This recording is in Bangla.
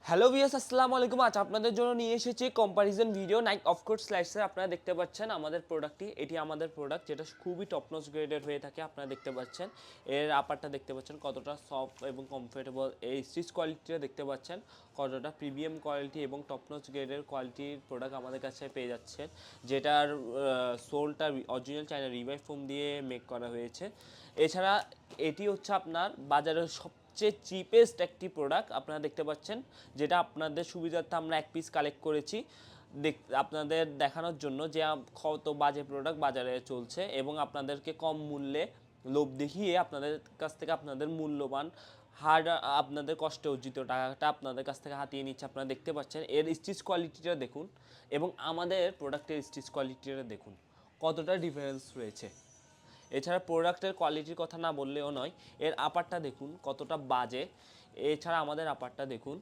হ্যালো ভিউয়ার্স, আসসালামু আলাইকুম। আজ আপনাদের জন্য নিয়ে এসেছি কম্পারিজন ভিডিও নাইক অফকোর্স স্লাইসের। আপনারা দেখতে পাচ্ছেন আমাদের প্রোডাক্টটি, এটি আমাদের প্রোডাক্ট যেটা খুবই টপ নচ গ্রেডের হয়ে থাকে। আপনারা দেখতে পাচ্ছেন এর আপারটা দেখতে পাচ্ছেন কতটা সফট এবং কমফোর্টেবল। এই স্টিচ কোয়ালিটিটা দেখতে পাচ্ছেন কতটা প্রিমিয়াম কোয়ালিটি এবং টপ নচ গ্রেডের কোয়ালিটির প্রোডাক্ট আমাদের কাছে পেয়ে যাচ্ছেন, যেটার সোলটা অরিজিনাল চায়না রিভাইভ ফোম দিয়ে মেক করা হয়েছে। এছাড়া এটি হচ্ছে আপনার বাজারের সবচেয়ে চিপেস্ট একটি প্রোডাক্ট আপনারা দেখতে পাচ্ছেন, যেটা আপনাদের সুবিধার্থে আমরা এক পিস কালেক্ট করেছি আপনাদের দেখানোর জন্য যে কত বাজে প্রোডাক্ট বাজারে চলছে, এবং আপনাদেরকে কম মূল্যে লোভ দেখিয়ে আপনাদের কাছ থেকে আপনাদের মূল্যবান হার্ড আপনাদের কষ্টে অর্জিত টাকাটা আপনাদের কাছ থেকে হাতিয়ে নিচ্ছে। আপনারা দেখতে পাচ্ছেন এর স্টিচ কোয়ালিটিটা দেখুন এবং আমাদের প্রোডাক্টের স্টিচ কোয়ালিটিটা দেখুন কতটা ডিফারেন্স রয়েছে। এছাড়া প্রোডাক্টের কোয়ালিটির কথা না বললেও নয়, এর আপারটা দেখুন কতটা বাজে। এছাড়া আমাদের আপারটা দেখুন